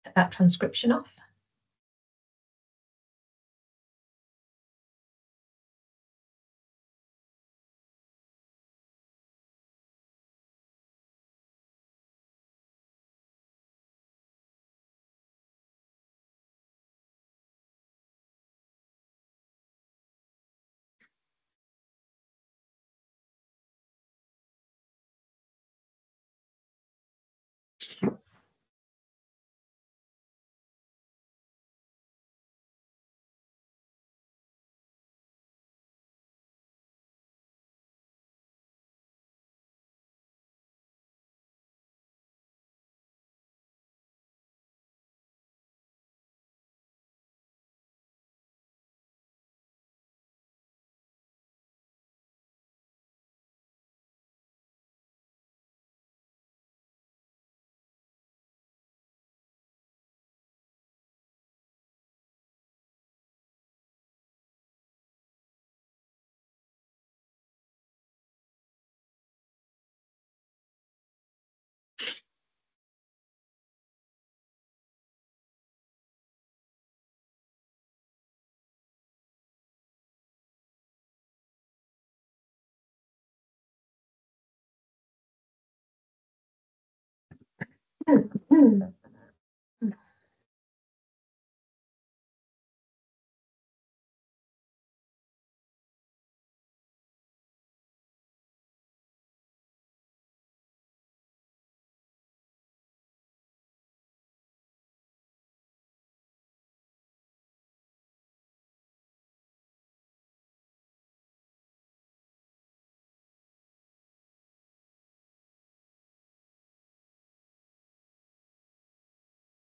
Get that transcription off.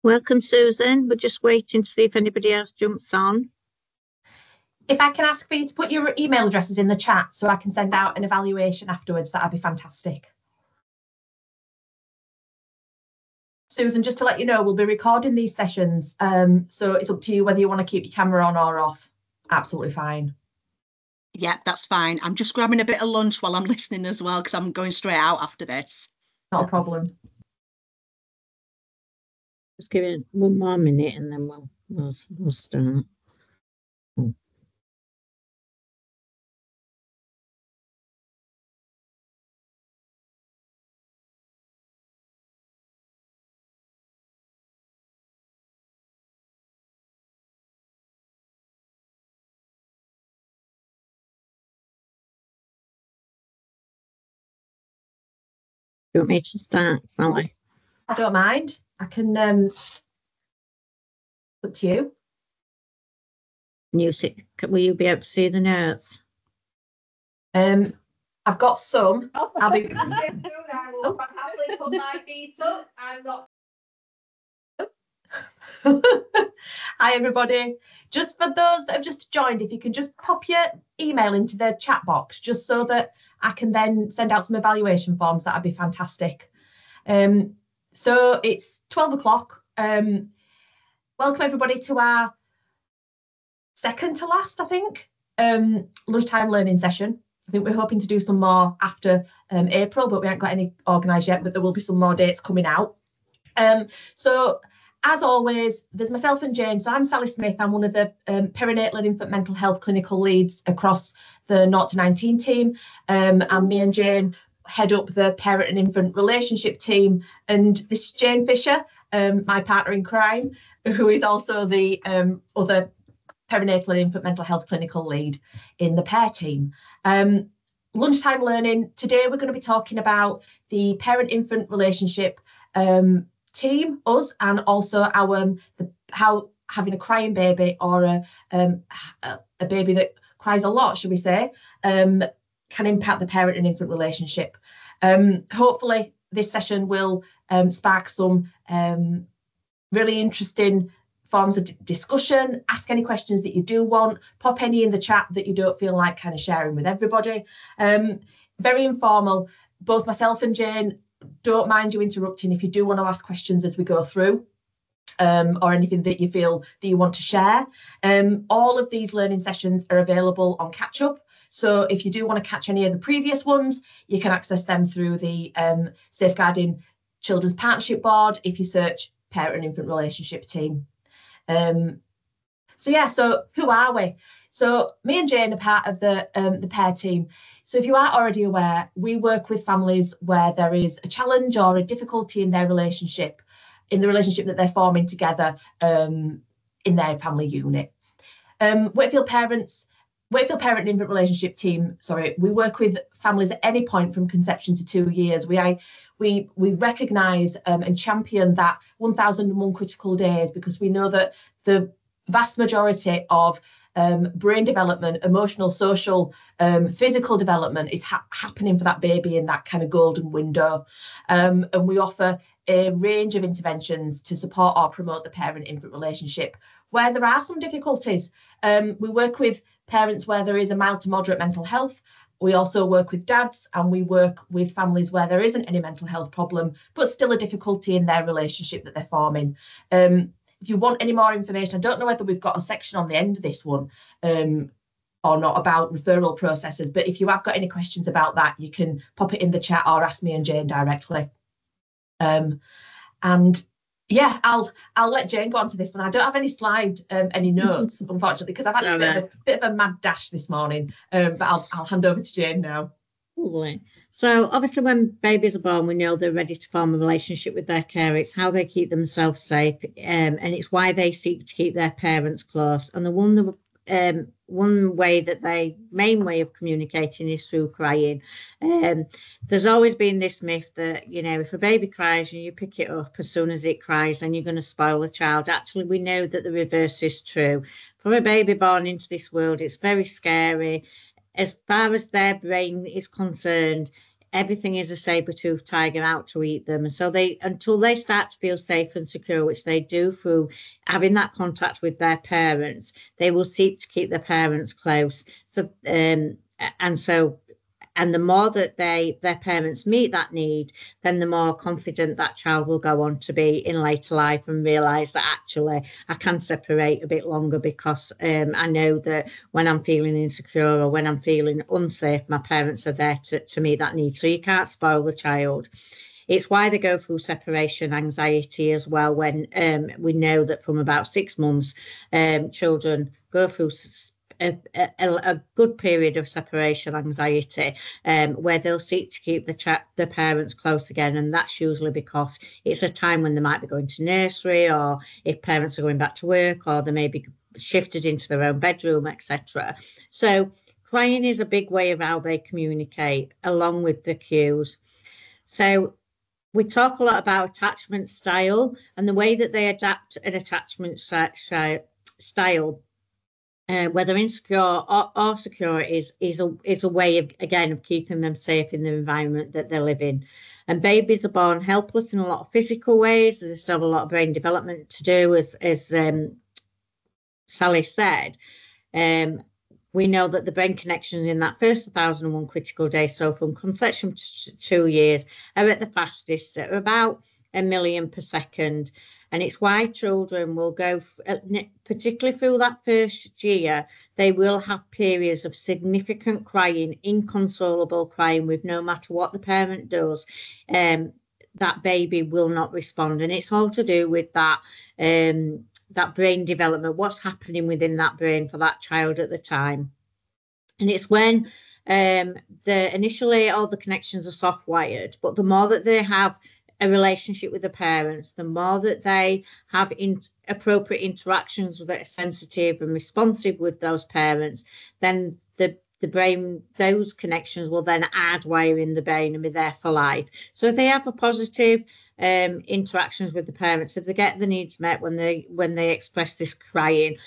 Welcome, Susan. We're just waiting to see if anybody else jumps on. If I can ask for you to put your email addresses in the chat so I can send out an evaluation afterwards, that'd be fantastic. Susan, just to let you know, we'll be recording these sessions, so it's up to you whether you want to keep your camera on or off. Absolutely fine. Yeah, that's fine. I'm just grabbing a bit of lunch while I'm listening as well, because I'm going straight out after this. Not a problem. Just give it 1 more minute and then we'll start. Do you want me to start, Sally? I don't mind. I can, it's up to you. Will you be able to see the notes? I've got some. I'll be. Put my feet up. I'm not. Hi everybody. Just for those that have just joined, if you can just pop your email into the chat box just so that I can then send out some evaluation forms, that'd be fantastic. So it's 12 o'clock. Welcome everybody to our second to last, I think, lunchtime learning session. I think we're hoping to do some more after April, but we haven't got any organised yet, but there will be some more dates coming out. So as always, there's myself and Jayne. So I'm Sally Smith. I'm one of the perinatal and infant mental health clinical leads across the 0 to 19 team. And me and Jayne head up the parent and infant relationship team. And this is Jayne Fisher, my partner in crime, who is also the other perinatal and infant mental health clinical lead in the PARE team. Lunchtime learning. Today we're going to be talking about the parent-infant relationship team, us, and also our how having a crying baby or a baby that cries a lot, should we say, can impact the parent and infant relationship. Hopefully this session will spark some really interesting forms of discussion. Ask any questions that you do want, pop any in the chat that you don't feel like kind of sharing with everybody. Very informal. Both myself and Jayne don't mind you interrupting if you do want to ask questions as we go through, or anything that you feel that you want to share. All of these learning sessions are available on Catch Up. So if you do want to catch any of the previous ones, you can access them through the Safeguarding Children's Partnership Board. If you search parent and infant relationship team. So who are we? So me and Jayne are part of the pair team. So if you aren't already aware, we work with families where there is a challenge or a difficulty in their relationship, in the relationship that they're forming together in their family unit. Wakefield Parent and Infant Relationship Team, we work with families at any point from conception to 2 years. We recognise and champion that 1,001 critical days, because we know that the vast majority of brain development, emotional, social, physical development is happening for that baby in that kind of golden window. And we offer a range of interventions to support or promote the parent-infant relationship where there are some difficulties. We work with parents where there is a mild to moderate mental health. We also work with dads, and we work with families where there isn't any mental health problem, but still a difficulty in their relationship that they're forming. If you want any more information, I don't know whether we've got a section on the end of this one or not about referral processes, but if you have got any questions about that, you can pop it in the chat or ask me and Jayne directly. And yeah, I'll let Jayne go on to this one. I don't have any notes, unfortunately, because I've had a bit of a mad dash this morning. But I'll hand over to Jayne now. Lovely. So obviously when babies are born, we know they're ready to form a relationship with their care. It's how they keep themselves safe, and it's why they seek to keep their parents close. And the main way of communicating is through crying. There's always been this myth that, you know, if a baby cries and you pick it up as soon as it cries, then you're going to spoil the child. Actually, we know that the reverse is true. For a baby born into this world, it's very scary. As far as their brain is concerned, everything is a saber-toothed tiger out to eat them. And so until they start to feel safe and secure, which they do through having that contact with their parents, they will seek to keep their parents close. So, and the more that their parents meet that need, then the more confident that child will go on to be in later life and realise that actually I can separate a bit longer because I know that when I'm feeling insecure or when I'm feeling unsafe, my parents are there to meet that need. So you can't spoil the child. It's why they go through separation anxiety as well, when we know that from about 6 months, children go through a good period of separation anxiety, where they'll seek to keep the parents close again, and that's usually because it's a time when they might be going to nursery, or if parents are going back to work, or they may be shifted into their own bedroom, etc. So crying is a big way of how they communicate, along with the cues. So we talk a lot about attachment style and the way that they adapt an attachment style. Whether insecure or secure is a way of, again, of keeping them safe in the environment that they live in. And babies are born helpless in a lot of physical ways. They still have a lot of brain development to do, as Sally said. We know that the brain connections in that first 1,001 critical days, so from conception to 2 years, are at the fastest, at about 1 million per second. And it's why children will go, particularly through that first year, they will have periods of significant crying, inconsolable crying, with no matter what the parent does, that baby will not respond. And it's all to do with that brain development, what's happening within that brain for that child at the time. And it's when initially all the connections are soft wired, but the more that they have a relationship with the parents, the more that they have appropriate interactions that are sensitive and responsive with those parents, then the brain, those connections will then add wire in the brain and be there for life. So if they have a positive interactions with the parents, if they get the needs met when they express this crying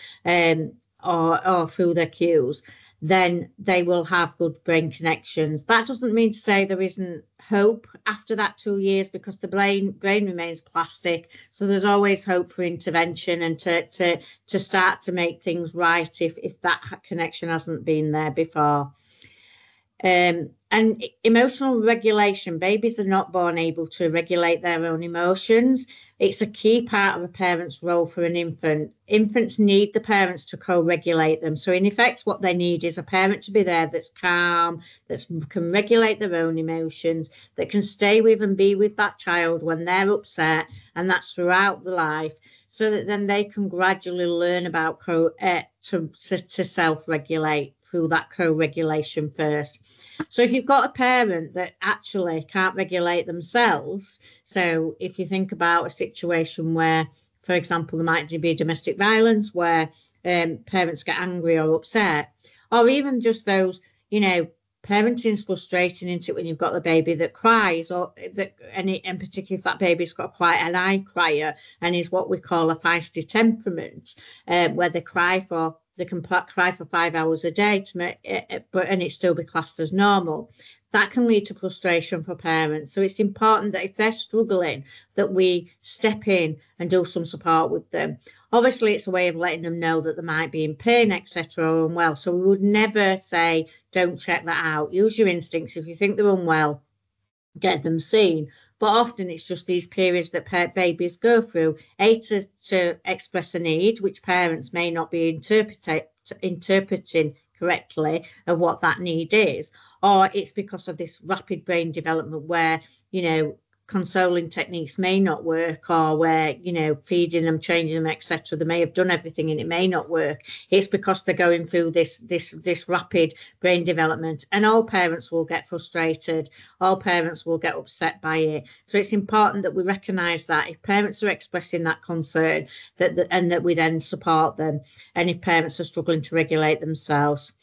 or through their cues, then they will have good brain connections. That doesn't mean to say there isn't hope after that 2 years, because the brain remains plastic. So there's always hope for intervention and to start to make things right if that connection hasn't been there before. And emotional regulation, babies are not born able to regulate their own emotions. It's a key part of a parent's role for an infant. Infants need the parents to co-regulate them. So in effect, what they need is a parent to be there that's calm, that can regulate their own emotions, that can stay with and be with that child when they're upset, and that's throughout the life, so that then they can gradually learn about to self-regulate through that co-regulation first. So if you've got a parent that actually can't regulate themselves, so if you think about a situation where, for example, there might be domestic violence where parents get angry or upset, or even just those, parenting's frustrating, isn't it, when you've got the baby that cries, or that, and particularly if that baby's got quite an eye crier and is what we call a feisty temperament, where they can cry for 5 hours a day and it still be classed as normal. That can lead to frustration for parents. So it's important that if they're struggling, that we step in and do some support with them. Obviously, it's a way of letting them know that they might be in pain, etc., or unwell. So we would never say, don't check that out. Use your instincts. If you think they're unwell, get them seen. But often it's just these periods that babies go through, to express a need, which parents may not be interpreting correctly of what that need is, or it's because of this rapid brain development where, consoling techniques may not work, or where, feeding them, changing them, etc. They may have done everything and it may not work. It's because they're going through this rapid brain development, and all parents will get frustrated. All parents will get upset by it. So it's important that we recognise that if parents are expressing that concern, and that we then support them, and if parents are struggling to regulate themselves.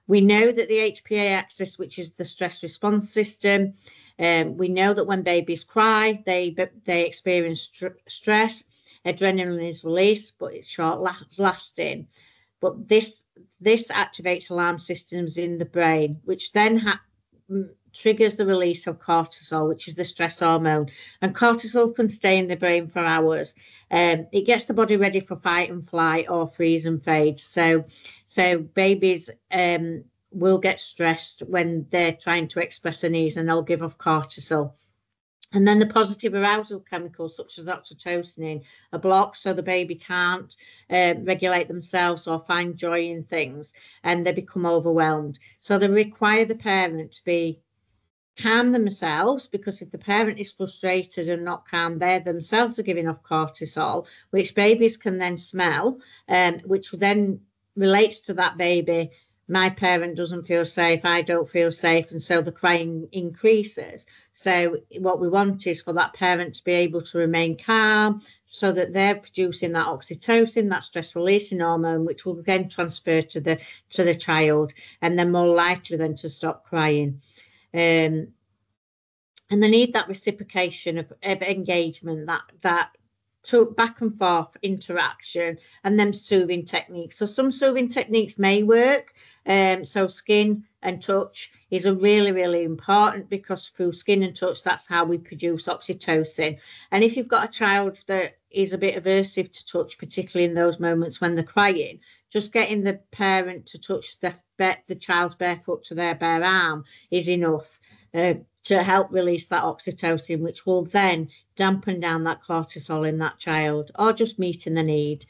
We know that the HPA axis, which is the stress response system, we know that when babies cry, they experience stress. Adrenaline is released, but it's short lasting. But this activates alarm systems in the brain, which then triggers the release of cortisol, which is the stress hormone. And cortisol can stay in the brain for hours. It gets the body ready for fight and flight or freeze and fade. So babies will get stressed when they're trying to express their needs, and they'll give off cortisol. And then the positive arousal chemicals, such as oxytocin, are blocked, so the baby can't regulate themselves or find joy in things, and they become overwhelmed. So they require the parent to be calm themselves, because if the parent is frustrated and not calm, they themselves are giving off cortisol, which babies can then smell, which then relates to that baby. My parent doesn't feel safe, I don't feel safe, and so the crying increases. So what we want is for that parent to be able to remain calm, so that they're producing that oxytocin, that stress releasing hormone, which will then transfer to the child, and they're more likely then to stop crying. And they need that reciprocation of engagement, that back and forth interaction, and then soothing techniques. So some soothing techniques may work. So skin and touch is a really, really important, because through skin and touch, that's how we produce oxytocin. And if you've got a child that is a bit aversive to touch, particularly in those moments when they're crying, just getting the parent to touch the child's barefoot to their bare arm is enough to help release that oxytocin, which will then dampen down that cortisol in that child, or just meeting the need.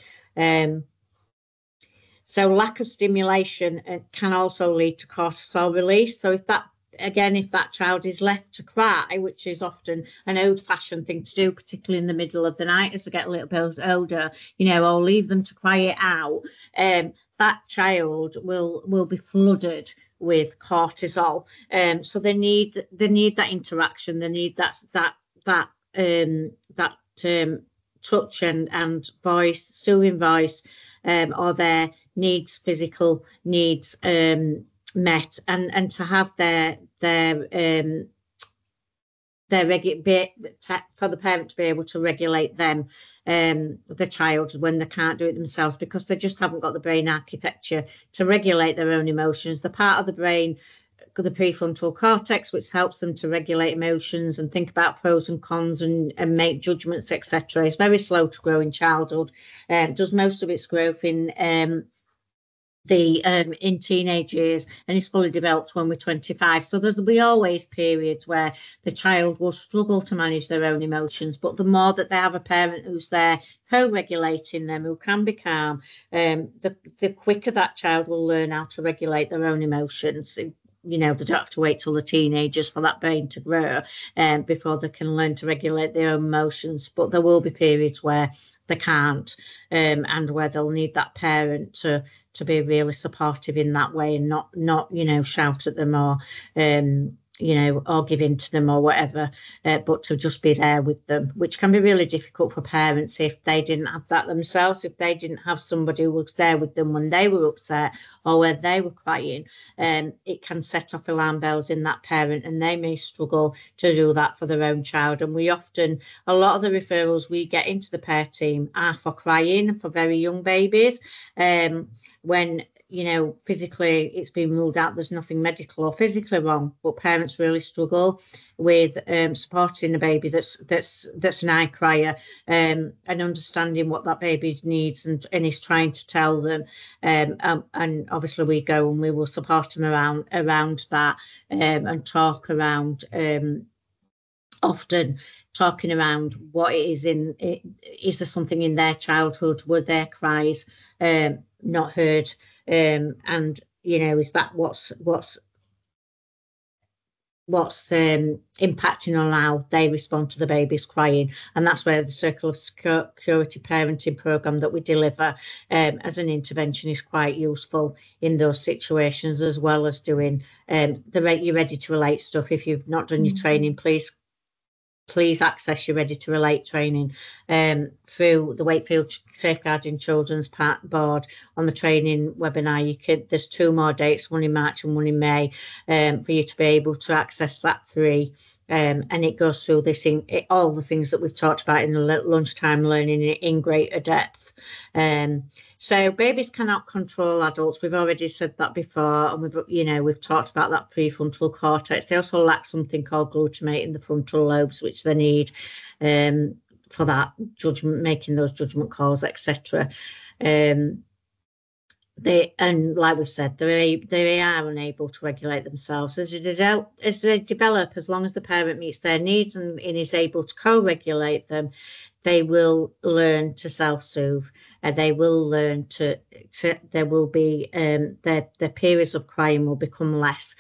So lack of stimulation can also lead to cortisol release. So if that child is left to cry, which is often an old-fashioned thing to do, particularly in the middle of the night as they get a little bit older, or leave them to cry it out, that child will be flooded with cortisol. So they need that interaction. They need that touch and voice, soothing voice, or their physical needs met, and to have for the parent to be able to regulate them, the child, when they can't do it themselves, because they just haven't got the brain architecture to regulate their own emotions. The part of the brain, the prefrontal cortex, which helps them to regulate emotions and think about pros and cons and make judgments, etc., is very slow to grow in childhood. Does most of its growth in in teenage years, and is fully developed when we're 25. So there'll be always periods where the child will struggle to manage their own emotions, but the more that they have a parent who's there co-regulating them, who can be calm, the quicker that child will learn how to regulate their own emotions. They don't have to wait till the teenagers for that brain to grow before they can learn to regulate their own emotions. But there will be periods where they can't, and where they'll need that parent to be really supportive in that way, and not shout at them, or or give in to them or whatever, but to just be there with them, which can be really difficult for parents if they didn't have that themselves, if they didn't have somebody who was there with them when they were upset or when they were crying. It can set off alarm bells in that parent, and they may struggle to do that for their own child. And a lot of the referrals we get into the care team are for crying for very young babies, when physically it's been ruled out there's nothing medical or physically wrong, but parents really struggle with supporting a baby that's an eye crier, and understanding what that baby needs, and is trying to tell them, and obviously we go and we will support them around that, and talk around, often talking around what it is is there something in their childhood, were their cries not heard, and is that what's impacting on how they respond to the baby's crying. And that's where the Circle of Security parenting program that we deliver as an intervention is quite useful in those situations, as well as doing your ready to relate stuff. If you've not done your training, please access your ready to relate training through the Wakefield Safeguarding Children's board. On the training webinar, there's 2 more dates, one in March and one in May, for you to be able to access that free. And it goes through all the things that we've talked about in the lunchtime learning in greater depth. So babies cannot control adults. We've already said that before, and we've talked about that prefrontal cortex. They also lack something called glutamate in the frontal lobes, which they need for that making those judgment calls, etc. And like we've said, they are unable to regulate themselves as they develop. As long as the parent meets their needs and is able to co-regulate them, they will learn to self-soothe. They will learn there will be their periods of crying will become less.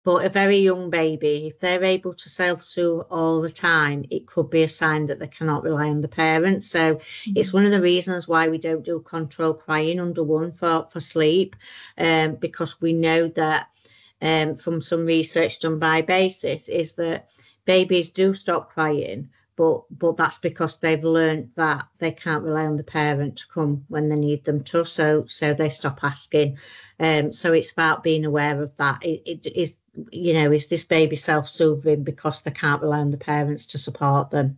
But a very young baby, if they're able to self-soothe all the time, it could be a sign that they cannot rely on the parent. So it's one of the reasons why we don't do control crying under 1 for sleep, because we know that from some research done by BASIS is that babies do stop crying, but that's because they've learned that they can't rely on the parent to come when they need them to, so they stop asking. So it's about being aware of that. It is, is this baby self-soothing because they can't rely on the parents to support them?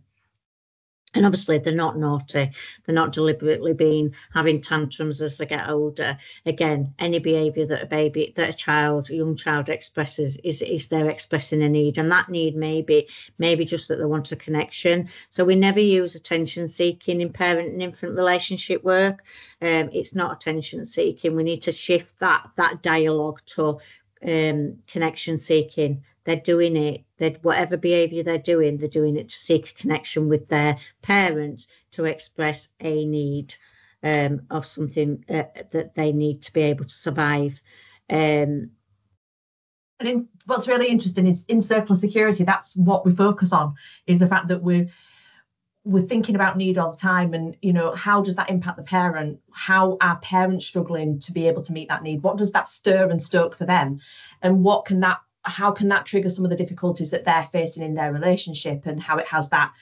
And obviously they're not naughty. They're not deliberately having tantrums as they get older. Again, any behaviour that a young child expresses is they're expressing a need. And that need may be just that they want a connection. So we never use attention seeking in parent and infant relationship work. It's not attention seeking. We need to shift that dialogue to connection seeking. They're doing it. Whatever behaviour they're doing it to seek a connection with their parent, to express a need of something that they need to be able to survive. And what's really interesting is in Circle of Security, that's what we focus on, is the fact that we're thinking about need all the time, and how does that impact the parent? How are parents struggling to be able to meet that need? What does that stir and stoke for them, and how can that trigger some of the difficulties that they're facing in their relationship, and how it has that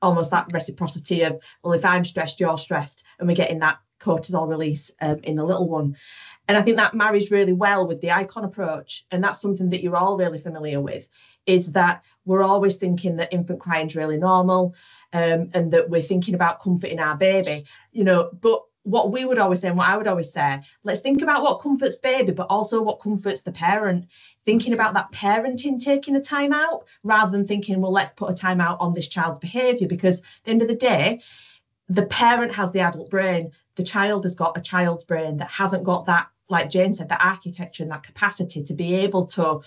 almost that reciprocity of, well, if I'm stressed, you're stressed, and we're getting that cortisol release in the little one. And I think that marries really well with the ICON approach, and that's something that you're all really familiar with, is that we're always thinking that infant crying is really normal, and that we're thinking about comforting our baby, but what we would always say, and what I would always say, let's think about what comforts baby, but also what comforts the parent. Thinking about that parenting taking a time out, rather than thinking, well, let's put a time out on this child's behaviour, because at the end of the day, the parent has the adult brain. the child has got a child's brain that hasn't got that, like Jayne said, that architecture and that capacity to be able to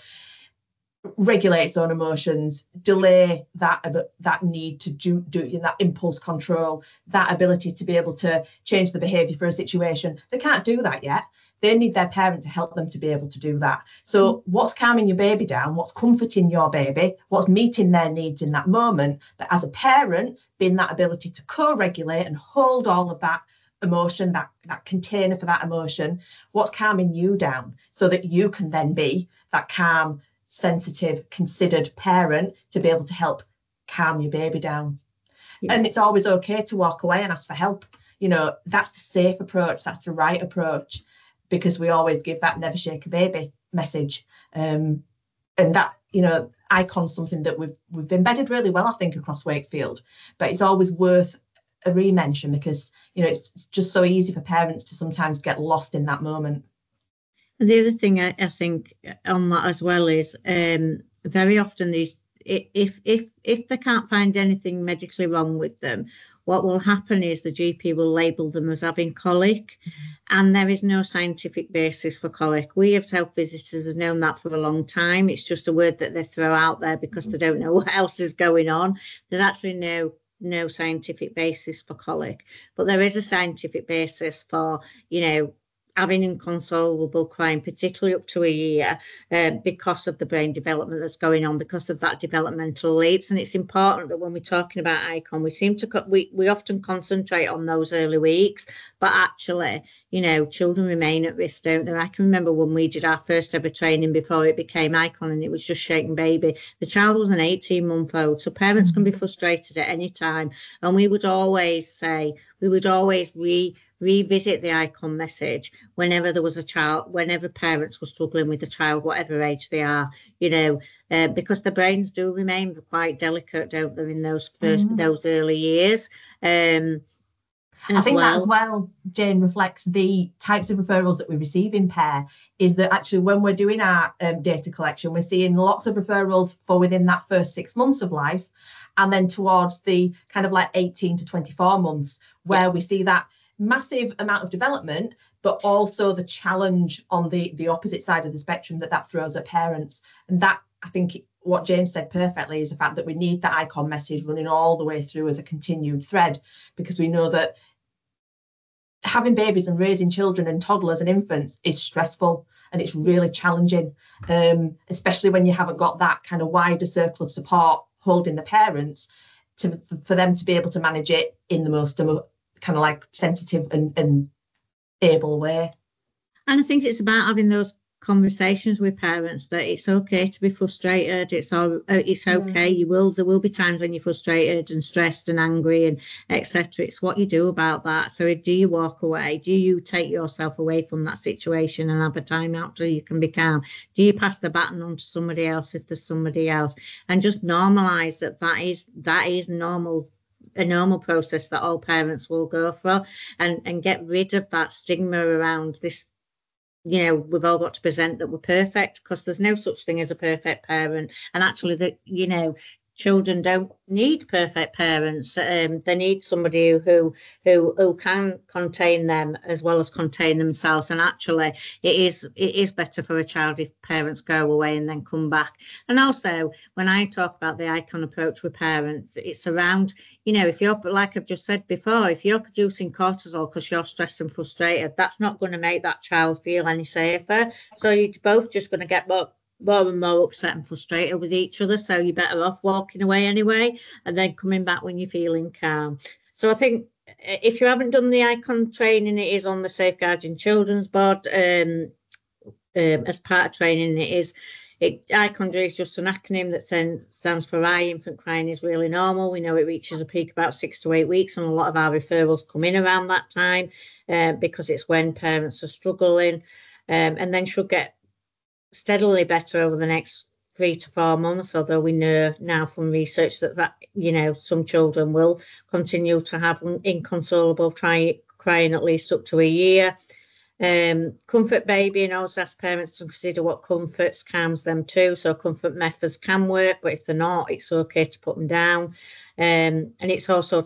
regulate its own emotions, delay that need to do that impulse control, that ability to be able to change the behaviour for a situation. They can't do that yet. They need their parent to help them to be able to do that. So what's calming your baby down, what's comforting your baby, what's meeting their needs in that moment, but as a parent, being that ability to co-regulate and hold all of that emotion, that container for that emotion, what's calming you down so that you can then be that calm, sensitive, considered parent to be able to help calm your baby down. Yeah. And it's always okay to walk away and ask for help. You know, that's the safe approach, that's the right approach, because we always give that never shake a baby message. And that, you know, icon's something that we've embedded really well, I think, across Wakefield, but it's always worth a re-mention because, you know, it's just so easy for parents to sometimes get lost in that moment. And the other thing I think on that as well is very often these, if they can't find anything medically wrong with them, what will happen is the GP will label them as having colic, and there is no scientific basis for colic. We as health visitors have known that for a long time. It's just a word that they throw out there because they don't know what else is going on. There's actually no scientific basis for colic, but there is a scientific basis for, you know, having inconsolable crying, particularly up to a year, because of the brain development that's going on, because of that developmental leaps. And it's important that when we're talking about ICON, we often concentrate on those early weeks, but actually, you know, children remain at risk, don't they? I can remember when we did our first ever training before it became ICON, and it was just shaking baby. The child was an 18-month-old, so parents can be frustrated at any time. And we would always revisit the ICON message whenever there was a child, whenever parents were struggling with a child, whatever age they are, you know, because the brains do remain quite delicate, don't they, in those early years. I think that as well, Jayne, reflects the types of referrals that we receive in PAIR, is that actually when we're doing our data collection, we're seeing lots of referrals for within that first 6 months of life, and then towards the kind of like 18 to 24 months, where we see that massive amount of development, but also the challenge on the opposite side of the spectrum that throws at parents. And that, I think, what Jayne said perfectly is the fact that we need that ICON message running all the way through as a continued thread, because we know that having babies and raising children and toddlers and infants is stressful and it's really challenging, especially when you haven't got that kind of wider circle of support holding the parents for them to be able to manage it in the most kind of like sensitive and able way. And I think it's about having those conversations with parents that it's okay to be frustrated. It's okay. There will be times when you're frustrated and stressed and angry and etc. It's what you do about that. So do you walk away? Do you take yourself away from that situation and have a time out till you can be calm? Do you pass the baton on to somebody else if there's somebody else? And just normalise that is normal. A normal process that all parents will go through, and get rid of that stigma around this. You know, we've all got to present that we're perfect, because there's no such thing as a perfect parent. And actually, that, you know, children don't need perfect parents. They need somebody who can contain them as well as contain themselves. And actually, it is better for a child if parents go away and then come back. And also, when I talk about the ICON approach with parents, it's around, you know, if you're, like I've just said before, if you're producing cortisol because you're stressed and frustrated, that's not going to make that child feel any safer. So you're both just going to get more and more upset and frustrated with each other. So you're better off walking away anyway and then coming back when you're feeling calm. So I think if you haven't done the ICON training, it is on the Safeguarding Children's Board. As part of training, ICON is just an acronym that stands for I, infant crying is really normal. We know it reaches a peak about 6 to 8 weeks, and a lot of our referrals come in around that time because it's when parents are struggling, and then should get steadily better over the next 3 to 4 months, although we know now from research that you know, some children will continue to have inconsolable crying at least up to a year. Comfort baby, and also ask parents to consider what comforts calms them too. So comfort methods can work, but if they're not, it's okay to put them down. And it's also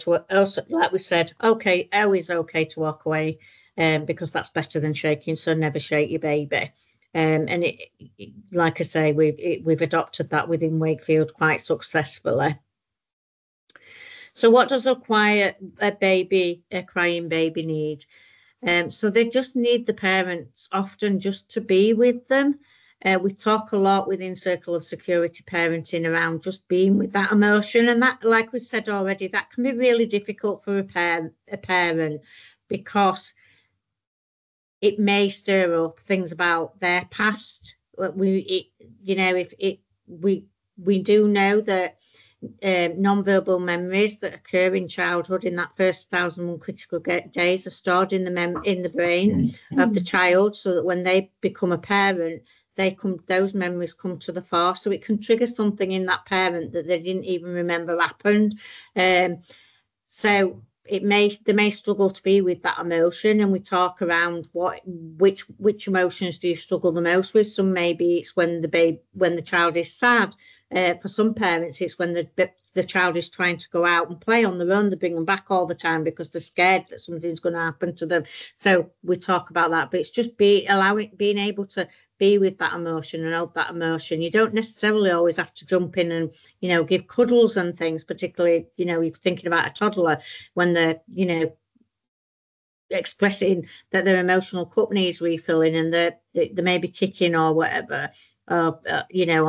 like we said, okay, always okay to walk away, because that's better than shaking. So never shake your baby. And like I say, we've adopted that within Wakefield quite successfully. So what does a crying baby need? So they just need the parents often just to be with them. We talk a lot within Circle of Security parenting around just being with that emotion. And that, like we've said already, that can be really difficult for a parent because it may stir up things about their past. We do know that non-verbal memories that occur in childhood in that first 1,000 critical days are stored in the brain of the child, so that when they become a parent, those memories come to the fore. So it can trigger something in that parent that they didn't even remember happened. So they may struggle to be with that emotion, and we talk around which emotions do you struggle the most with. Some maybe it's when the child is sad. For some parents, it's when the child is trying to go out and play on their own. They bring them back all the time because they're scared that something's going to happen to them. So we talk about that, but it's just being able to be with that emotion and hold that emotion. You don't necessarily always have to jump in and, give cuddles and things, particularly, if you're thinking about a toddler when they're, expressing that their emotional cup needs refilling and they may be kicking or whatever. On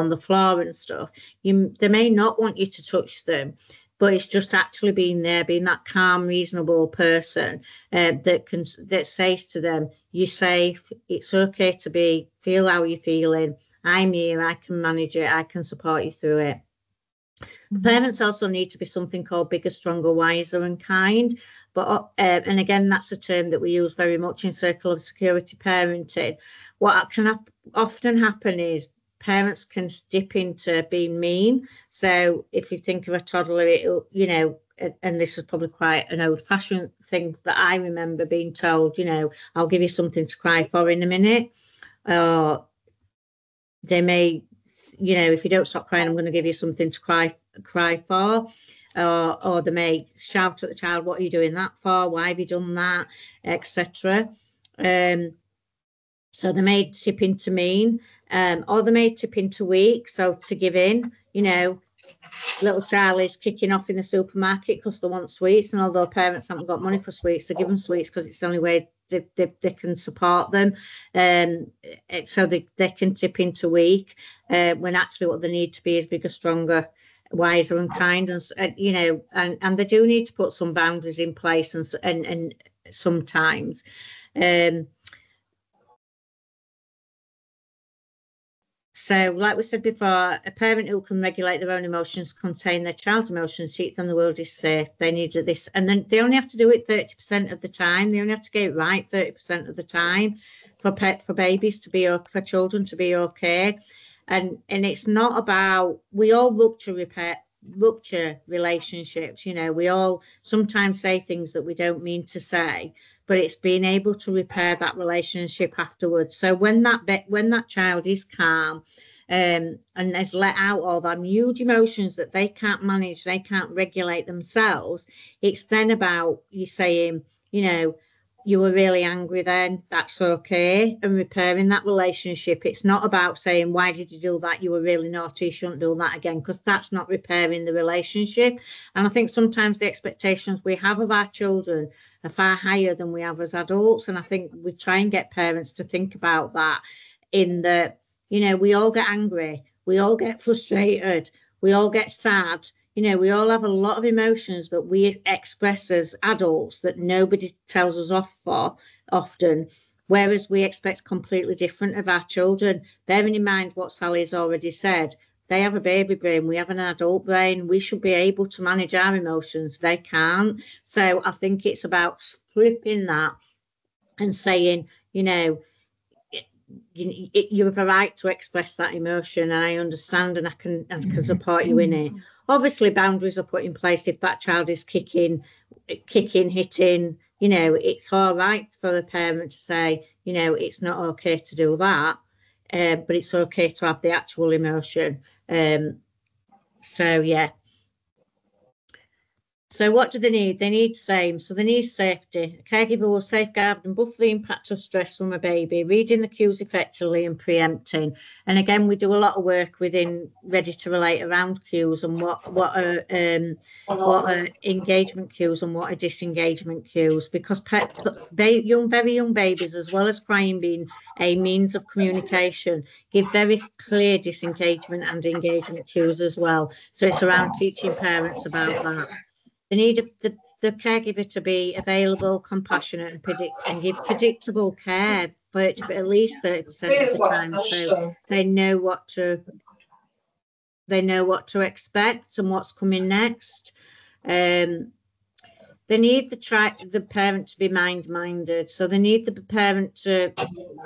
the floor and stuff. They may not want you to touch them, but it's just actually being there, being that calm, reasonable person that says to them, "You're safe. It's okay to feel how you're feeling. I'm here. I can manage it. I can support you through it." The parents also need to be something called bigger, stronger, wiser, and kind. But and again, that's a term that we use very much in Circle of Security parenting. What can often happen is parents can dip into being mean. So if you think of a toddler, and this is probably quite an old-fashioned thing that I remember being told, "I'll give you something to cry for in a minute." Or they may, if you don't stop crying, I'm going to give you something to cry for. Or they may shout at the child, "What are you doing that for? Why have you done that?" etc. So they may tip into mean, or they may tip into weak. So to give in, little Charlie's kicking off in the supermarket because they want sweets, and although parents haven't got money for sweets, they give them sweets because it's the only way they can support them. So they can tip into weak, when actually what they need to be is bigger, stronger, wiser, and kind. And they do need to put some boundaries in place, and sometimes. So, like we said before, a parent who can regulate their own emotions, contain their child's emotions, teach them the world is safe. They need this, and then they only have to do it 30% of the time. They only have to get it right 30% of the time for babies to be okay, for children to be okay. And it's not about, we all rupture relationships. We all sometimes say things that we don't mean to say, but it's being able to repair that relationship afterwards. So when that child is calm, and has let out all them huge emotions that they can't manage, they can't regulate themselves, it's then about you saying, you were really angry then, that's okay, and repairing that relationship. It's not about saying, "Why did you do that? You were really naughty, you shouldn't do that again," because that's not repairing the relationship. And I think sometimes the expectations we have of our children are far higher than we have as adults. And I think we try and get parents to think about that, in that, we all get angry, we all get frustrated, we all get sad. We all have a lot of emotions that we express as adults that nobody tells us off for often, whereas we expect completely different of our children. Bearing in mind what Sally's already said, they have a baby brain, we have an adult brain. We should be able to manage our emotions. They can't. So I think it's about flipping that and saying, you have a right to express that emotion, and I understand, and I can support you in it. Obviously, boundaries are put in place if that child is kicking, hitting. It's all right for the parent to say, you know, it's not okay to do that, but it's okay to have the actual emotion. So yeah. So what do they need? They need same. So they need safety. A caregiver will safeguard and buffer the impact of stress from a baby, reading the cues effectively and preempting. And again, we do a lot of work within Ready to Relate around cues and what are engagement cues and what are disengagement cues, because very young babies, as well as crying being a means of communication, give very clear disengagement and engagement cues as well. So it's around teaching parents about that. They need the caregiver to be available, compassionate, and give predictable care for it to be at least 30% of the time, so they know what to expect and what's coming next. They need the parent to be mind-minded. So they need the parent to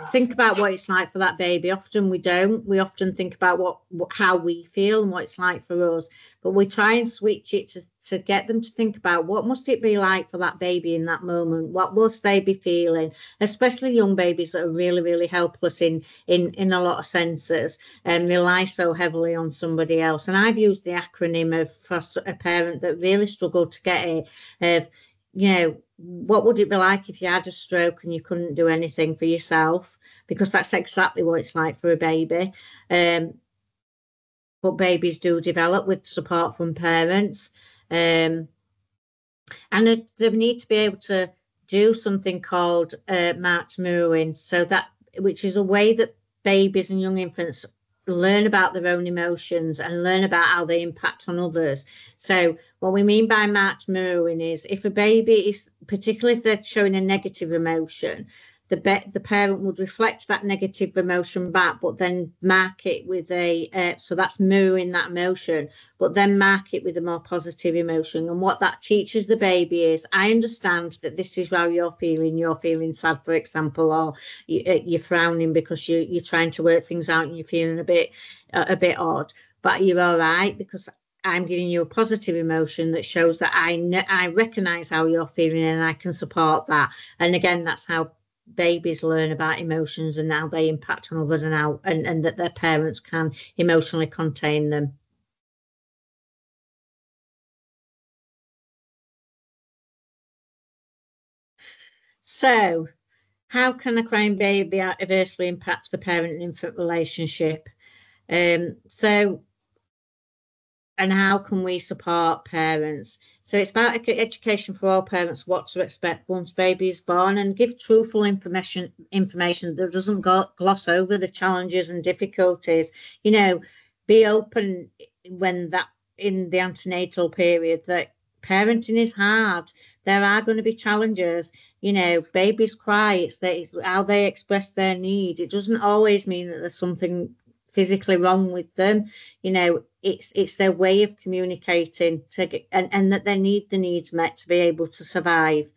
think about what it's like for that baby. Often we don't. We often think about how we feel and what it's like for us. But we try and switch it to get them to think about what must it be like for that baby in that moment. What must they be feeling? Especially young babies that are really, really helpless in a lot of senses and rely so heavily on somebody else. And I've used the acronym for a parent that really struggled to get it, of, you know, what would it be like if you had a stroke and you couldn't do anything for yourself? Because that's exactly what it's like for a baby. But babies do develop with support from parents. And they need to be able to do something called marked mirroring, so that, which is a way that babies and young infants learn about their own emotions and learn about how they impact on others. So what we mean by marked mirroring is, if a baby is, particularly if they're showing a negative emotion, the parent would reflect that negative emotion back, but then mark it with so that's mirroring that emotion, but then mark it with a more positive emotion. And what that teaches the baby is, I understand that this is how you're feeling sad, for example, or you're frowning because you're trying to work things out and you're feeling a bit odd, but you're all right because I'm giving you a positive emotion that shows that I recognize how you're feeling and I can support that. And again, that's how babies learn about emotions and how they impact on others, and that their parents can emotionally contain them. So how can a crying baby adversely impact the parent and infant relationship? And how can we support parents? So it's about education for all parents, what to expect once baby is born, and give truthful information that doesn't gloss over the challenges and difficulties. You know, be open when that in the antenatal period that parenting is hard. There are going to be challenges. You know, babies cry. It's how they express their need. It doesn't always mean that there's something physically wrong with them. You know, it's their way of communicating and that they need the needs met to be able to survive.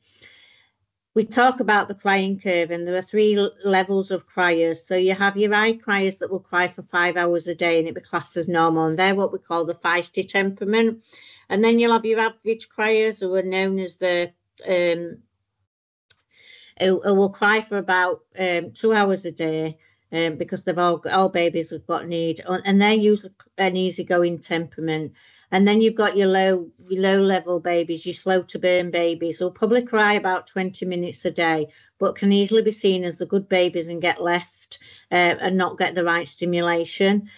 We talk about the crying curve, and there are 3 levels of criers. So you have your high criers that will cry for 5 hours a day and it be classed as normal, and they're what we call the feisty temperament. And then you'll have your average criers, who are known as the who will cry for about 2 hours a day. Because they've all babies have got need, and they're usually an easygoing temperament. And then you've got your low level babies, your slow to burn babies, who'll probably cry about 20 minutes a day, but can easily be seen as the good babies and get left and not get the right stimulation.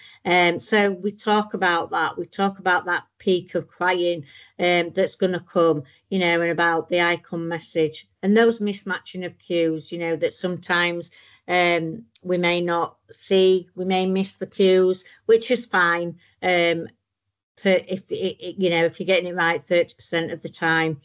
So we talk about that. We talk about that peak of crying that's going to come, you know, and about the icon message and those mismatching of cues, you know, that sometimes we may not see, we may miss the cues, which is fine. If you're getting it right 30% of the time.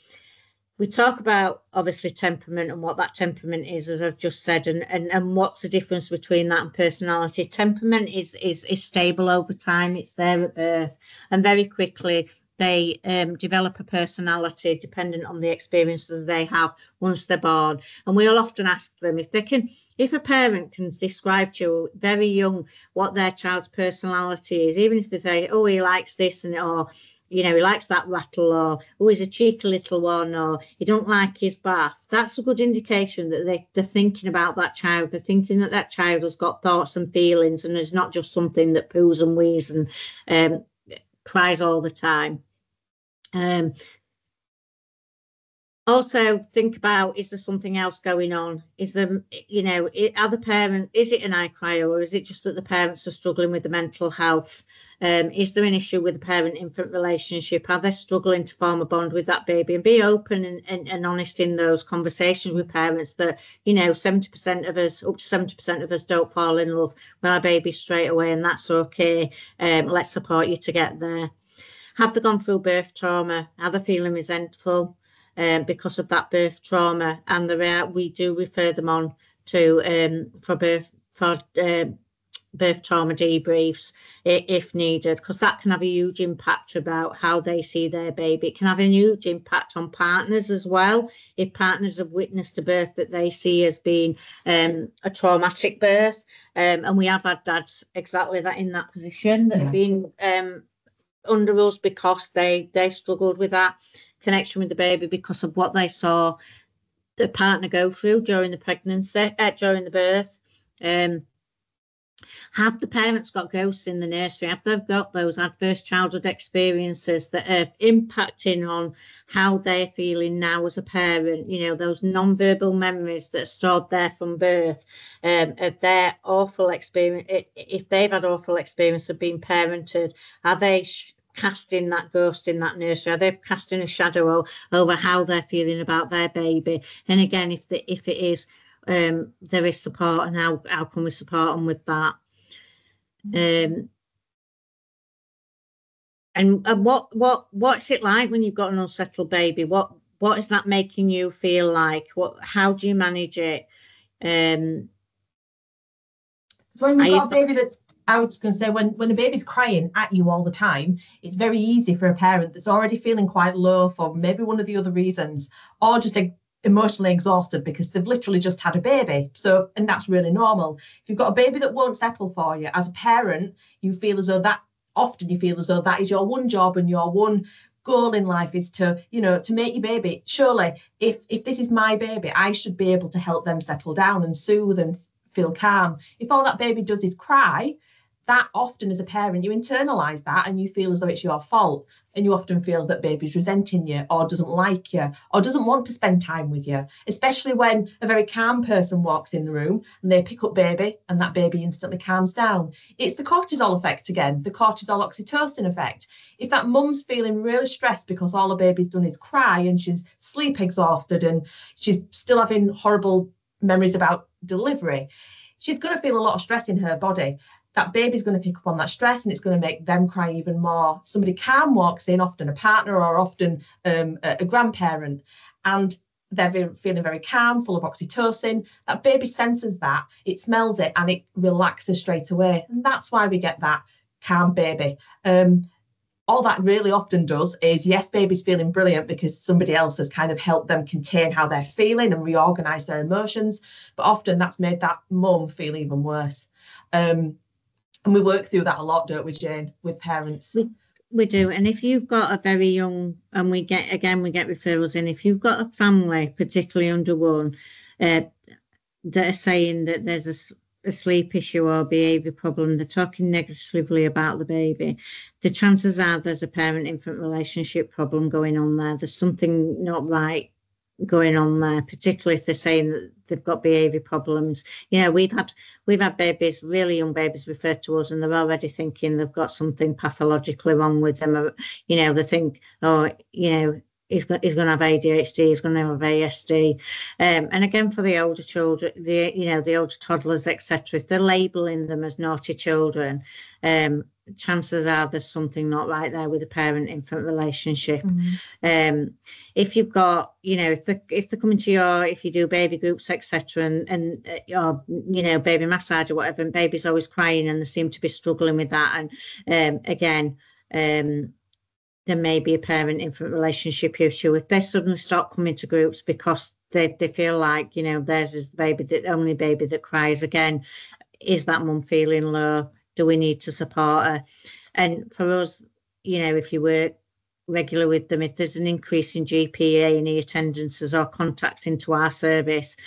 We talk about obviously temperament and what that temperament is, as I've just said, and what's the difference between that and personality. Temperament is stable over time. It's there at birth, and very quickly they develop a personality dependent on the experiences they have once they're born. And we'll often ask them if a parent can describe to you very young what their child's personality is, even if they say, oh, he likes this, or he likes that rattle, or oh, he's a cheeky little one, or he don't like his bath. That's a good indication that they're thinking about that child. They're thinking that child has got thoughts and feelings, and is not just something that poos and wheezes and cries all the time. Also think about, is there something else going on? Is there, are the parents, is it an eye crier, or is it just that the parents are struggling with the mental health? Is there an issue with the parent-infant relationship? Are they struggling to form a bond with that baby? And be open and honest in those conversations with parents that, 70% of us, up to 70% of us don't fall in love with our baby straight away, and that's okay. Let's support you to get there. Have they gone through birth trauma? Are they feeling resentful because of that birth trauma? And we do refer them on to for birth trauma debriefs if needed, because that can have a huge impact about how they see their baby. It can have a huge impact on partners as well. If partners have witnessed a birth that they see as being a traumatic birth, and we have had dads exactly that in that position that have been under us because they struggled with that connection with the baby because of what they saw the partner go through during the pregnancy, during the birth. Have the parents got ghosts in the nursery? Have they got those adverse childhood experiences that are impacting on how they're feeling now as a parent? Those non-verbal memories that are stored there from birth, of their awful experience. If they've had awful experience of being parented, are they casting that ghost in that nursery? Are they casting a shadow over how they're feeling about their baby? And again, if it is, there is support, and how can we support them with that? And what's it like when you've got an unsettled baby? What is that making you feel like? How do you manage it? So when you've got a baby that's, I was going to say, when a baby's crying at you all the time, it's very easy for a parent that's already feeling quite low for maybe one of the other reasons, or just emotionally exhausted because they've literally just had a baby. And that's really normal. If you've got a baby that won't settle for you, as a parent, you feel as though that is your one job and your one goal in life is to make your baby. Surely, if this is my baby, I should be able to help them settle down and soothe and feel calm. If all that baby does is cry, that often as a parent, you internalize that and you feel as though it's your fault. And you often feel that baby's resenting you, or doesn't like you, or doesn't want to spend time with you, especially when a very calm person walks in the room and they pick up baby and that baby instantly calms down. It's the cortisol effect again, the cortisol oxytocin effect. If that mum's feeling really stressed because all the baby's done is cry and she's sleep exhausted and she's still having horrible memories about delivery, she's going to feel a lot of stress in her body. That baby's going to pick up on that stress and it's going to make them cry even more. Somebody calm walks in, often a partner or often a grandparent, and they're feeling very calm, full of oxytocin. That baby senses that, it smells it, and it relaxes straight away. And that's why we get that calm baby. All that really often does is, yes, baby's feeling brilliant because somebody else has kind of helped them contain how they're feeling and reorganize their emotions. But often that's made that mum feel even worse. And we work through that a lot, don't we, Jayne, with parents? We do. And if you've got a very young, and we get referrals in, if you've got a family, particularly under one, that are saying that there's a sleep issue or behaviour problem, they're talking negatively about the baby, the chances are there's a parent-infant relationship problem going on there. There's something not right going on there, particularly if they're saying that they've got behaviour problems. We've had babies, really young babies, referred to us, and they're already thinking they've got something pathologically wrong with them. They think, he's going to have ADHD, he's going to have ASD. And again, for the older children, the older toddlers, etc., if they're labelling them as naughty children, chances are there's something not right there with the parent-infant relationship. If you've got, if they're coming to if you do baby groups, etc., and baby massage or whatever, and baby's always crying and they seem to be struggling with that, and again, there may be a parent-infant relationship issue. If they suddenly start coming to groups because they feel like, you know, theirs is the baby, the only baby that cries, again, is that mum feeling low? Do we need to support her? And for us, you know, if you work regular with them, if there's an increase in GP A&E attendances or contacts into our service,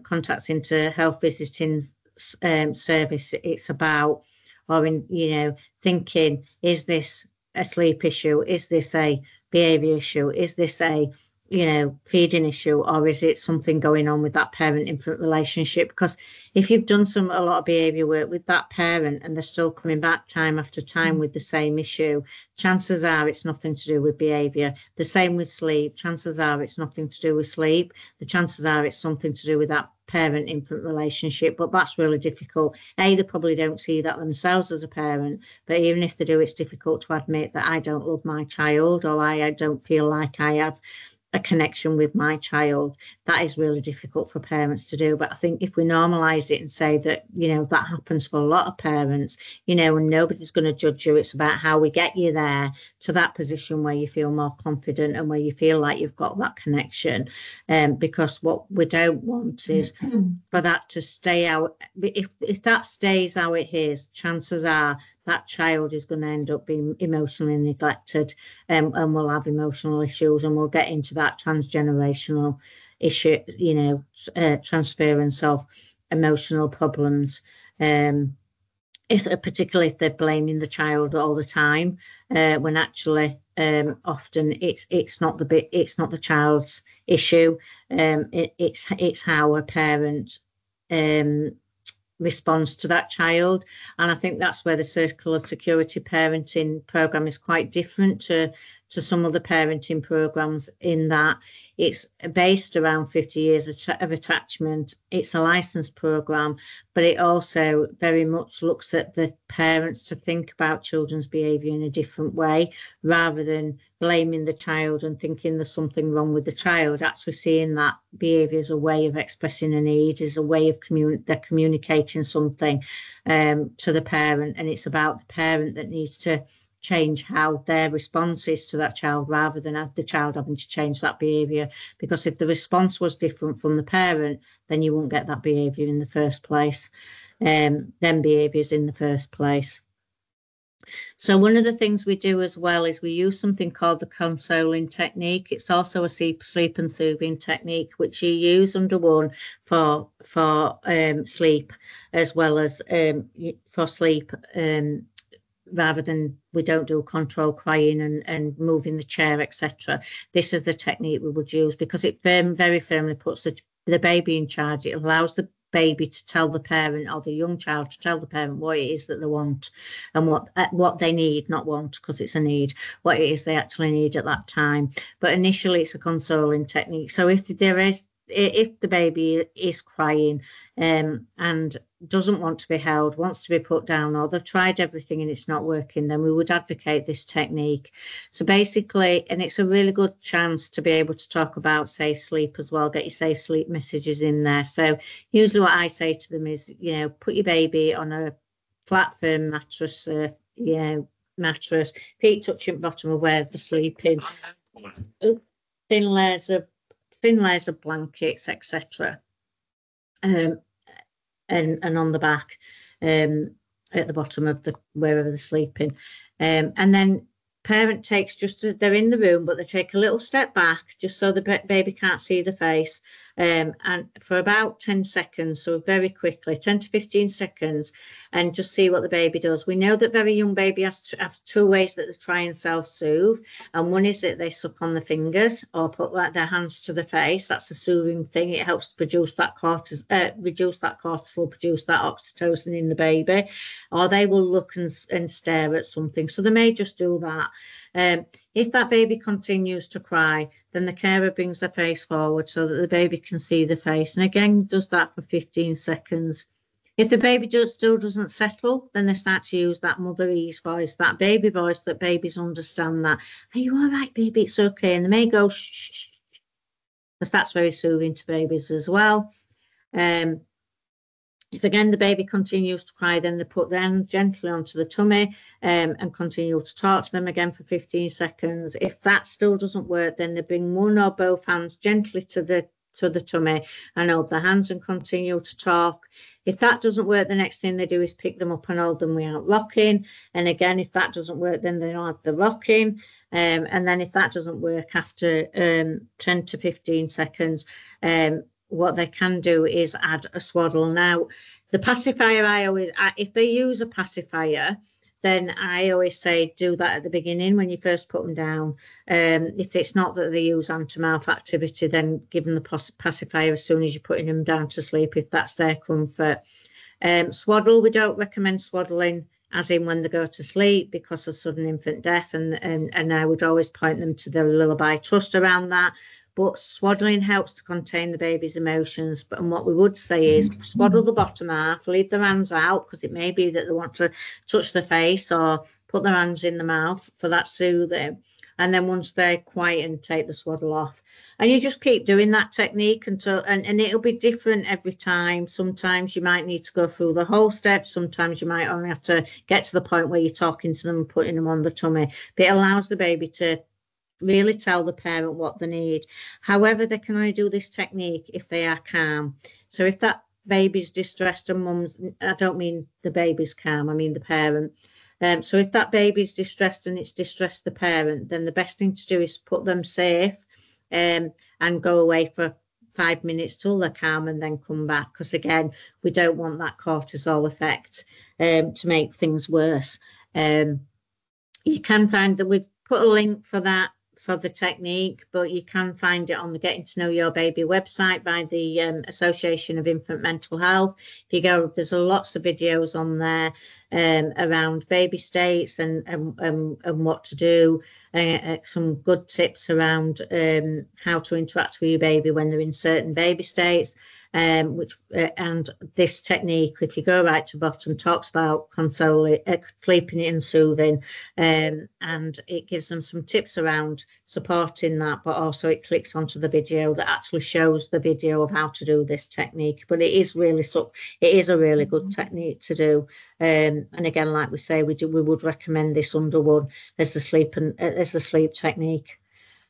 contacts into health visiting service, it's about, or in, you know, thinking, is this a sleep issue? Is this a behaviour issue? Is this a, you know, feeding issue, or is it something going on with that parent-infant relationship? Because if you've done a lot of behaviour work with that parent and they're still coming back time after time with the same issue, chances are it's nothing to do with behaviour. The same with sleep. Chances are it's nothing to do with sleep. The chances are it's something to do with that parent-infant relationship. But that's really difficult. They probably don't see that themselves as a parent, but even if they do, it's difficult to admit that I don't love my child, or I don't feel like I have a connection with my child. That is really difficult for parents to do. But I think if we normalise it and say that, you know, that happens for a lot of parents, you know, and nobody's going to judge you. It's about how we get you there to that position where you feel more confident and where you feel like you've got that connection. Because what we don't want is for that to stay out. If that stays how it is, chances are that child is going to end up being emotionally neglected, and will have emotional issues, and we'll get into that transgenerational issue, you know, transference of emotional problems. Particularly if they're blaming the child all the time, when actually often it's not the child's issue. It's how a parent response to that child. And I think that's where the circle of security parenting program is quite different to some of the parenting programs, in that it's based around 50 years of attachment. It's a licensed program, but it also very much looks at the parents to think about children's behaviour in a different way, rather than blaming the child and thinking there's something wrong with the child. Actually seeing that behaviour as a way of expressing a need, is a way of they're communicating something to the parent, and it's about the parent that needs to change how their response is to that child, rather than the child having to change that behaviour. Because if the response was different from the parent, then you won't get that behaviour in the first place, them behaviours in the first place. So one of the things we do as well is we use something called the consoling technique. It's also a sleep and soothing technique, which you use under one for sleep, as well as for sleep, rather than, we don't do control crying and moving the chair, etc. This is the technique we would use, because it very firmly puts the baby in charge. It allows the baby to tell the parent, or the young child to tell the parent, what it is that they want and what they need, not want, because it's a need, what it is they actually need at that time. But initially it's a consoling technique. So if the baby is crying and doesn't want to be held, wants to be put down, or they've tried everything and it's not working, then we would advocate this technique. So basically, and it's a really good chance to be able to talk about safe sleep as well, get your safe sleep messages in there. So usually what I say to them is, you know, put your baby on a flat, firm mattress, mattress, feet touching bottom of where they're sleeping, thin layers of blankets, etc. And on the back, at the bottom of wherever they're sleeping, and then parent takes, they're in the room, but they take a little step back just so the baby can't see the face, and for about 10 seconds, so very quickly, 10 to 15 seconds, and just see what the baby does. We know that very young baby have two ways that they try and self-soothe, and one is that they suck on the fingers or put their hands to the face. That's a soothing thing. It helps to produce that reduce that cortisol, produce that oxytocin in the baby. Or they will look and stare at something. So they may just do that. If that baby continues to cry, then the carer brings the face forward so that the baby can see the face, and again does that for 15 seconds. If the baby still doesn't settle, then they start to use that motherese voice, that baby voice that babies understand, that, are you all right, baby? It's okay. And they may go, shh, shh, shh, because that's very soothing to babies as well. If again the baby continues to cry, then they put their hand gently onto the tummy and continue to talk to them again for 15 seconds. If that still doesn't work, then they bring one or both hands gently to the tummy and hold their hands and continue to talk. If that doesn't work, the next thing they do is pick them up and hold them without rocking. And again, if that doesn't work, then they don't have the rocking. And then if that doesn't work after 10 to 15 seconds, what they can do is add a swaddle. Now, the pacifier, if they use a pacifier, then I always say do that at the beginning when you first put them down. If it's not that they use hand-to-mouth activity, then give them the pacifier as soon as you're putting them down to sleep, if that's their comfort. Swaddle, we don't recommend swaddling as in when they go to sleep because of sudden infant death, and I would always point them to the lullaby trust around that. But swaddling helps to contain the baby's emotions. And what we would say is swaddle the bottom half, leave their hands out, because it may be that they want to touch the face or put their hands in the mouth for that soothing. And then once they're quiet, take the swaddle off. And you just keep doing that technique until, and it'll be different every time. Sometimes you might need to go through the whole step. Sometimes you might only have to get to the point where you're talking to them and putting them on the tummy. But it allows the baby to really tell the parent what they need. However, they can only do this technique if they are calm. So if that baby's distressed and mum's, I don't mean the baby's calm, I mean the parent. So if that baby's distressed and it's distressed the parent, then the best thing to do is put them safe and go away for 5 minutes till they're calm and then come back. Because again, we don't want that cortisol effect to make things worse. You can find that we've put a link for that, for the technique, but you can find it on the Getting to Know Your Baby website by the Association of Infant Mental Health. If you go, there's lots of videos on there around baby states and what to do, some good tips around how to interact with your baby when they're in certain baby states. And this technique, if you go right to bottom, talks about consoling, sleeping and soothing, and it gives them some tips around supporting that, but also it clicks onto the video that actually shows the video of how to do this technique. But it is a really good technique to do. And again, like we say, we would recommend this under one as the sleep technique.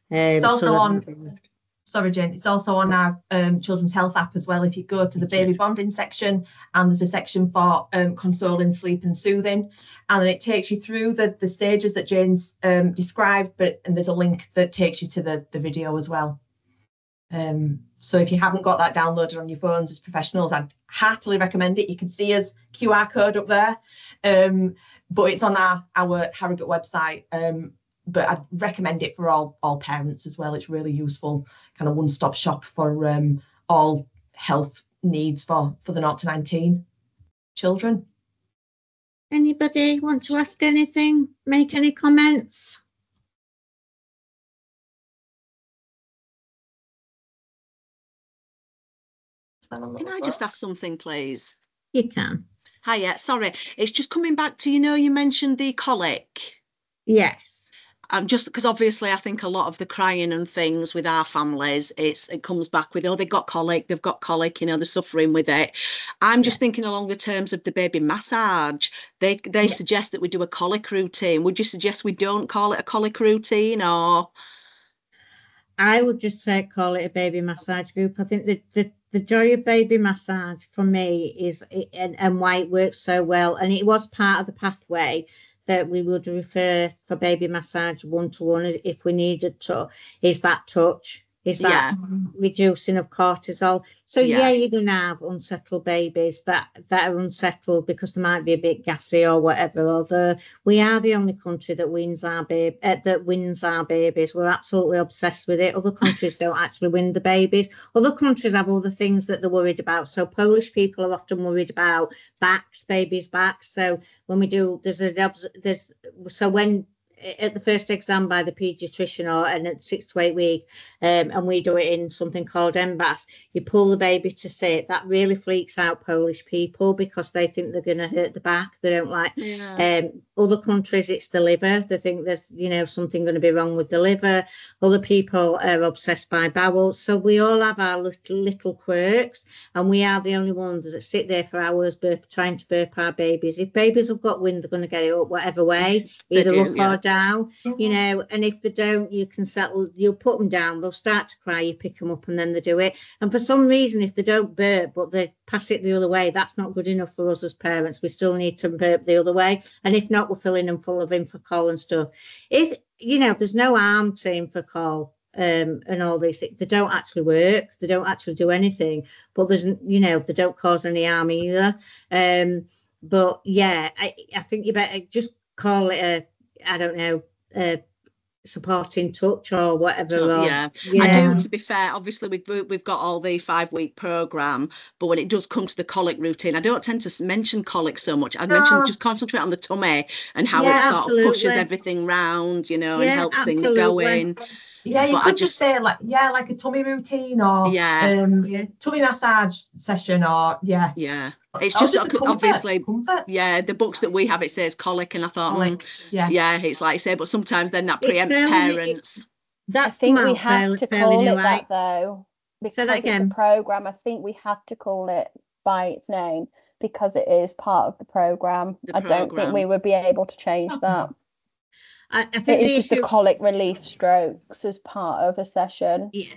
It's also on. Sorry, Jane. It's also on our Children's Health app as well. If you go to the baby bonding section, and there's a section for consoling, sleep and soothing, and then it takes you through the stages that Jane's described, and there's a link that takes you to the video as well. So if you haven't got that downloaded on your phones as professionals, I'd heartily recommend it. You can see us QR code up there, but it's on our Harrogate website. But I'd recommend it for all parents as well. It's really useful, kind of one-stop shop for all health needs for the 0 to 19 children. Anybody want to ask anything? Make any comments? Can I just ask something, please? You can. Hiya, sorry. It's just coming back to, you mentioned the colic. Yes. Just because obviously I think a lot of the crying and things with our families, it comes back with, they've got colic, they're suffering with it. I'm just thinking along the terms of the baby massage. They suggest that we do a colic routine. Would you suggest we don't call it a colic routine, or? I would just say call it a baby massage group. I think the joy of baby massage for me is, and why it works so well, and it was part of the pathway that we would refer for baby massage one-to-one if we needed to, is that touch, is that reducing of cortisol. So you're going to have unsettled babies that are unsettled because they might be a bit gassy or whatever. Although we are the only country that wins our babies. We're absolutely obsessed with it. Other countries don't actually win the babies. Other countries have other things that they're worried about. So Polish people are often worried about babies' backs. So when we do, when at the first exam by the paediatrician and at 6 to 8 weeks, and we do it in something called MBAS, you pull the baby to sit. That really freaks out Polish people because they think they're going to hurt the back. They don't like other countries, it's the liver. They think there's, something going to be wrong with the liver. Other people are obsessed by bowels. So we all have our little quirks, and we are the only ones that sit there for hours trying to burp our babies. If babies have got wind, they're going to get it up whatever way, either up or down, and if they don't, you can settle, you'll put them down, they'll start to cry, you pick them up, and then they do it. And for some reason, if they don't burp, but they pass it the other way, that's not good enough for us as parents. We still need to burp the other way. And if not, we're filling them full of Infocol and stuff. If, there's no harm to Infocol and all these things. They don't actually work. They don't actually do anything. But there's, they don't cause any harm either. But yeah, I think you better just call it a supporting touch or whatever. I do, to be fair. Obviously we've got all the 5-week program, but when it does come to the colic routine, I don't tend to mention colic so much. I mention just concentrate on the tummy and how it sort of pushes everything round, and helps things going. Yeah, you could just say like a tummy routine or tummy massage session or it's just obviously comfort. The books that we have, it says colic, and I thought it's like you say, but sometimes then that preempts parents. I think we have to call it that though, because it's a program. I think we have to call it by its name because it is part of the program. I don't think we would be able to change that. I think it's just a colic relief strokes as part of a session. Yeah.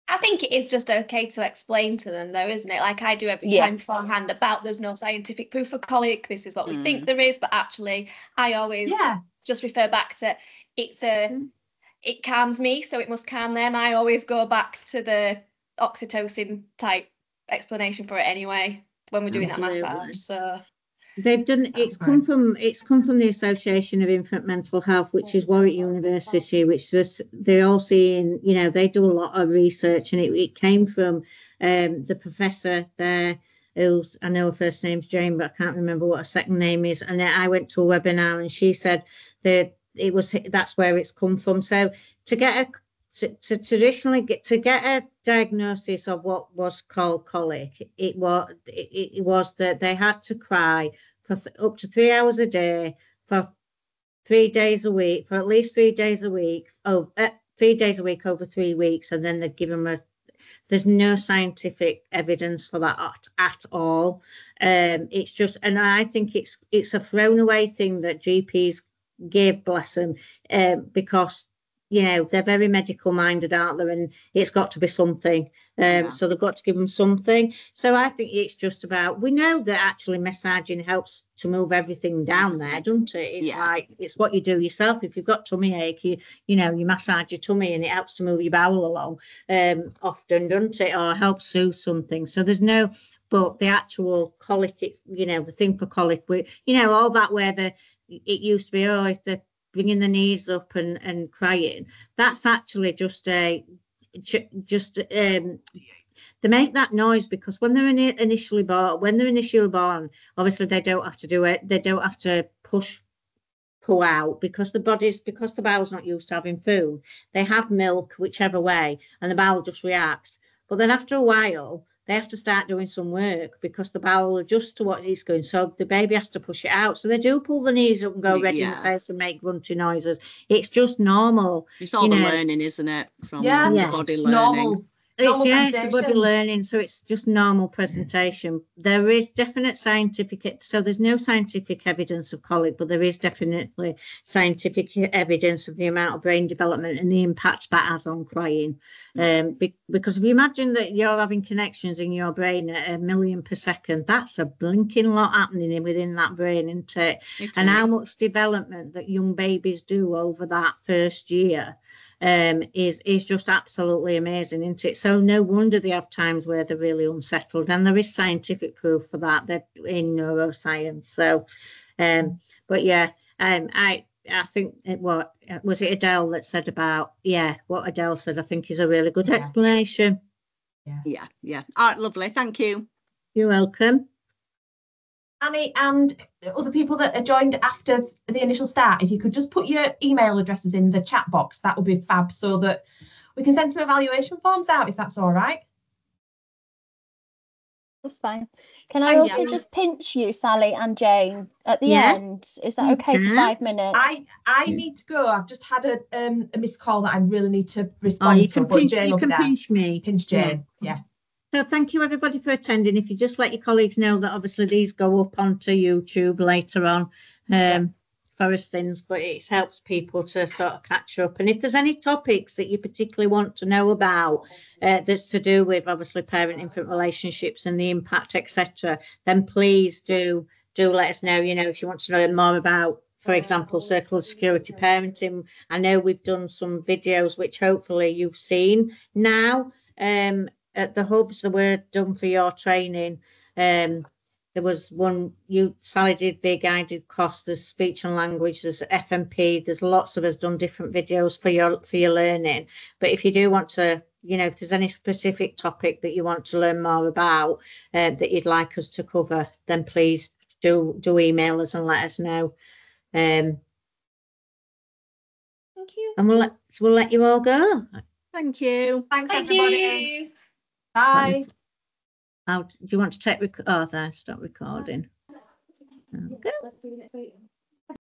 I think it is just okay to explain to them though, isn't it? Like I do every time beforehand about there's no scientific proof for colic. This is what we think there is, but actually I always just refer back to it calms me, so it must calm them. I always go back to the oxytocin type explanation for it anyway when we're doing that massage. So they've done it's come from the Association of Infant Mental Health, which is Warwick University, which they're all seeing, they do a lot of research, and it came from the professor there, who's, I know her first name's Jayne, but I can't remember what her second name is. And I went to a webinar and she said that that's where it's come from. So to get traditionally get a diagnosis of what was called colic, it was that they had to cry for up to 3 hours a day for 3 days a week, for at least 3 days a week, 3 days a week over 3 weeks, and then they'd give them there's no scientific evidence for that at all. It's just, and I think it's a thrown away thing that GPs give, bless them, because they're very medical minded, aren't they? And it's got to be something. So they've got to give them something. So I think it's just about, we know that actually massaging helps to move everything down there, doesn't it? It's like, it's what you do yourself. If you've got tummy ache, you massage your tummy and it helps to move your bowel along often, doesn't it? Or helps soothe something. So there's no, but the actual colic, it's, the thing for colic, all that where it used to be, if they're bringing the knees up and crying, that's actually just they make that noise because when they're initially born, obviously they don't have to do it. They don't have to pull out because the bowel's not used to having food. They have milk whichever way, and the bowel just reacts. But then after a while, they have to start doing some work because the bowel adjusts to what it's going. So the baby has to push it out. So they do pull the knees up and go red in the face and make grunty noises. It's just normal. It's all the learning, isn't it? From the body learning. Normal. It's the body learning, so it's just normal presentation. There is definite scientific, so there's no scientific evidence of colic, but there is definitely scientific evidence of the amount of brain development and the impact that has on crying. Because if you imagine that you're having connections in your brain at 1 million per second, that's a blinking lot happening within that brain, isn't it? And how much development that young babies do over that first year is just absolutely amazing, isn't it? So no wonder they have times where they're really unsettled, and there is scientific proof for that. They're in neuroscience. So, but yeah, I think what was it Adele that said about what Adele said, I think is a really good explanation. Yeah. All right, lovely. Thank you. You're welcome. Annie and other people that are joined after the initial start, if you could just put your email addresses in the chat box, that would be fab, so that we can send some evaluation forms out, if that's all right. That's fine. Can I also just pinch you, Sally and Jayne, at the end? Is that okay for 5 minutes? I need to go. I've just had a missed call that I really need to respond to. You can pinch me. Pinch Jayne. Yeah. So thank you everybody for attending. If you just let your colleagues know that obviously these go up onto YouTube later on for us things, but it helps people to sort of catch up. And if there's any topics that you particularly want to know about that's to do with obviously parent-infant relationships and the impact, etc., then please do let us know. You know, if you want to know more about, for example, circle of security parenting. I know we've done some videos which hopefully you've seen now. At the hubs that were done for your training, there was one Sally did big, I did cost, there's speech and language, there's FMP, there's lots of us done different videos for your learning. But if you do want to, you know, if there's any specific topic that you want to learn more about that you'd like us to cover, then please do email us and let us know. Thank you. And we'll let you all go. Thank you. Thanks, everybody. Bye. Do you want to take there, stop recording? Okay.